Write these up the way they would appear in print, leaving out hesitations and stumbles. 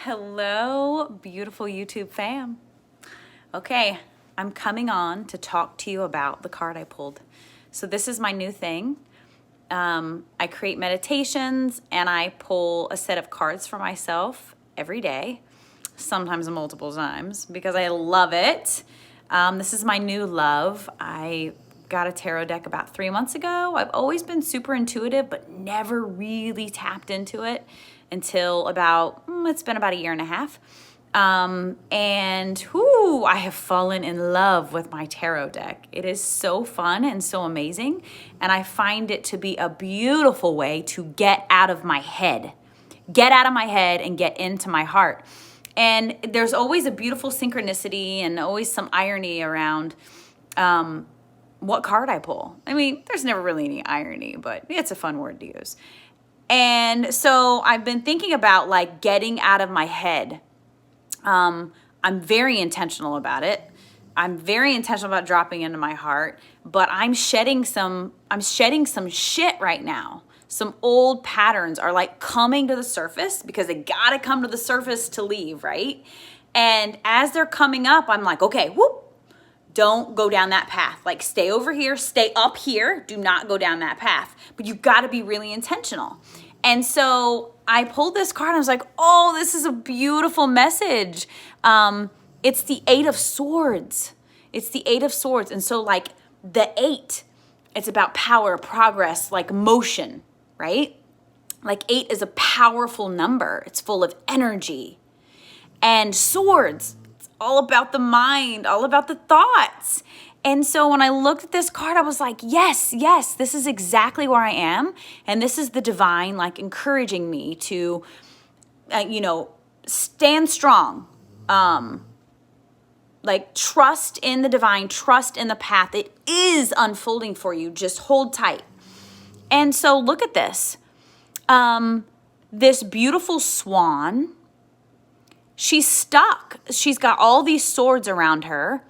Hello, beautiful YouTube fam. Okay, I'm coming on to talk to you about the card I pulled. So this is my new thing. I create meditations and I pull a set of cards for myself every day, sometimes multiple times, because I love it. This is my new love. I got a tarot deck about 3 months ago. I've always been super intuitive, but never really tapped into it until about, it's been about a year and a half. I have fallen in love with my tarot deck. It is so fun and so amazing. And I find it to be a beautiful way to get out of my head. Get out of my head and get into my heart. And there's always a beautiful synchronicity and always some irony around what card I pull. I mean, there's never really any irony, but it's a fun word to use. And so I've been thinking about like getting out of my head. I'm very intentional about it. I'm very intentional about dropping into my heart, but I'm shedding some shit right now. Some old patterns are like coming to the surface because they gotta come to the surface to leave, right? And as they're coming up, I'm like, okay, whoop, don't go down that path. Like stay over here, stay up here. Do not go down that path. But you gotta be really intentional. And so I pulled this card and I was like, oh, this is a beautiful message. It's the Eight of Swords. It's the Eight of Swords. And so like the 8, it's about power, progress, like motion, right? Like 8 is a powerful number. It's full of energy. And swords, it's all about the mind, all about the thoughts. And so when I looked at this card, I was like, yes, this is exactly where I am. And this is the divine, like encouraging me to, stand strong. Like trust in the divine, trust in the path. It is unfolding for you. Just hold tight. And so look at this. This beautiful swan, she's stuck. She's got all these swords around her.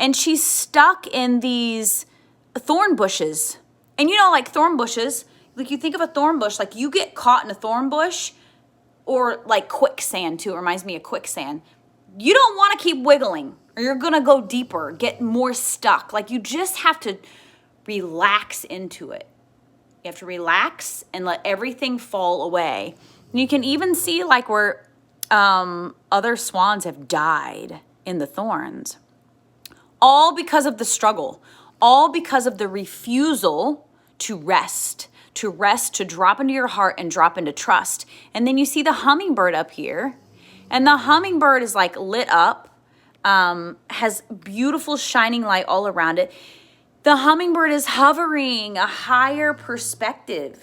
And she's stuck in these thorn bushes. And like thorn bushes, like you think of a thorn bush, like you get caught in a thorn bush or like quicksand too. It reminds me of quicksand. You don't want to keep wiggling or you're going to go deeper, get more stuck. Like you just have to relax into it. You have to relax and let everything fall away. And you can even see like where other swans have died in the thorns. All because of the struggle, all because of the refusal to rest, to drop into your heart and drop into trust. And then you see the hummingbird up here, and the hummingbird is like lit up, has beautiful shining light all around it. The hummingbird is hovering a higher perspective.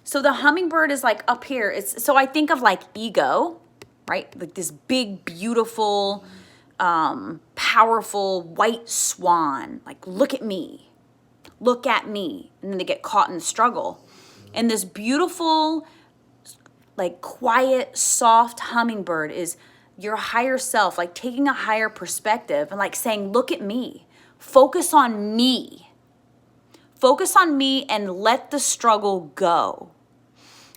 So the hummingbird is like up here. So I think of like ego, right? Like this big, beautiful, powerful white swan, like look at me, and then they get caught in the struggle. And this beautiful, like quiet, soft hummingbird is your higher self, like taking a higher perspective and like saying, look at me, focus on me and let the struggle go.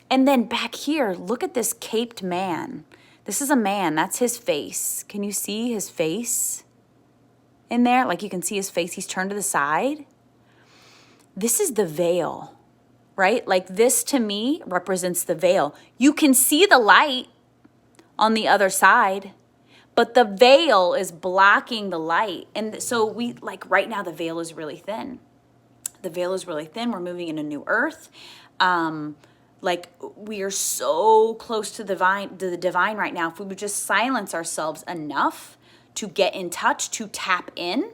And then back here, look at this caped man. This is a man, that's his face. Can you see his face in there? Like you can see his face, he's turned to the side. This is the veil, right? Like this to me represents the veil. You can see the light on the other side, but the veil is blocking the light. And so right now the veil is really thin. The veil is really thin. We're moving in a new earth. Like we are so close to the divine right now. If we would just silence ourselves enough to get in touch, to tap in,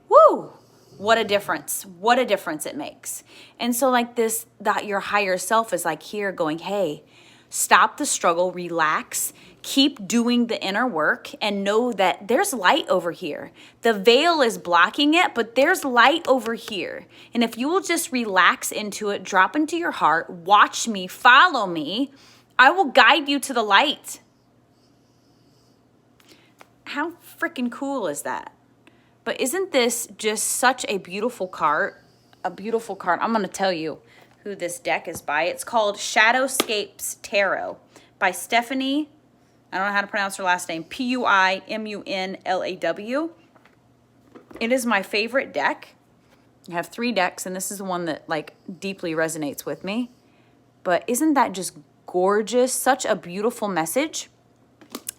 woo, what a difference it makes. And so like this, that your higher self is like here going, hey, stop the struggle, relax, keep doing the inner work and know that there's light over here. The veil is blocking it, but there's light over here. And if you will just relax into it, drop into your heart, watch me, follow me, I will guide you to the light. How freaking cool is that? But isn't this just such a beautiful card? I'm going to tell you who this deck is by. It's called Shadowscapes Tarot by Stephanie I don't know how to pronounce her last name. Puimunlaw. It is my favorite deck. I have 3 decks, and this is the one that like deeply resonates with me. But isn't that just gorgeous? Such a beautiful message.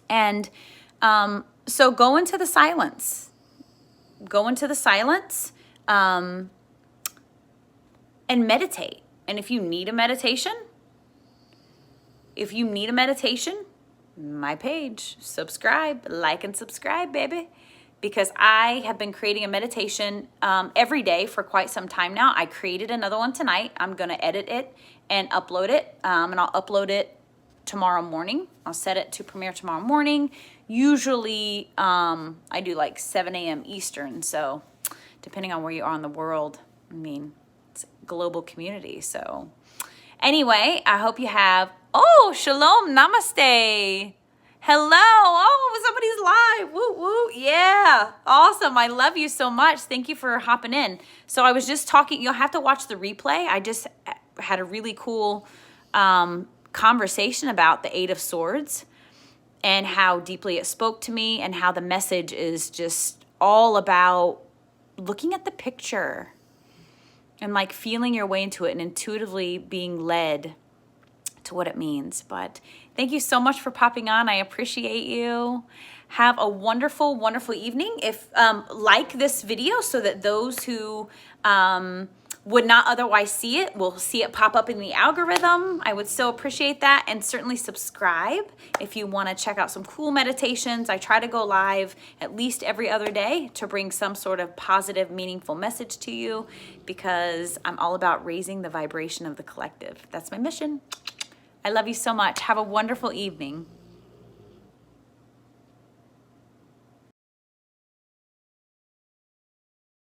And so go into the silence. Go into the silence and meditate. And if you need a meditation, my page, subscribe, like and subscribe, baby. Because I have been creating a meditation every day for quite some time now. I created another one tonight. I'm going to edit it and upload it. And I'll upload it tomorrow morning. I'll set it to premiere tomorrow morning. Usually I do like 7 a.m. Eastern. So depending on where you are in the world, I mean, it's a global community. So anyway, I hope you have, shalom, namaste. Hello. Oh, somebody's live. Woo, woo. Yeah. Awesome. I love you so much. Thank you for hopping in. So I was just talking, you'll have to watch the replay. I just had a really cool conversation about the 8 of Swords and how deeply it spoke to me and how the message is just all about looking at the picture and like feeling your way into it and intuitively being led to what it means. But thank you so much for popping on. I appreciate you. Have a wonderful, wonderful evening. If like this video so that those who would not otherwise see it will see it pop up in the algorithm. I would so appreciate that. And certainly subscribe if you want to check out some cool meditations. I try to go live at least every other day to bring some sort of positive, meaningful message to you because I'm all about raising the vibration of the collective. That's my mission. I love you so much. Have a wonderful evening.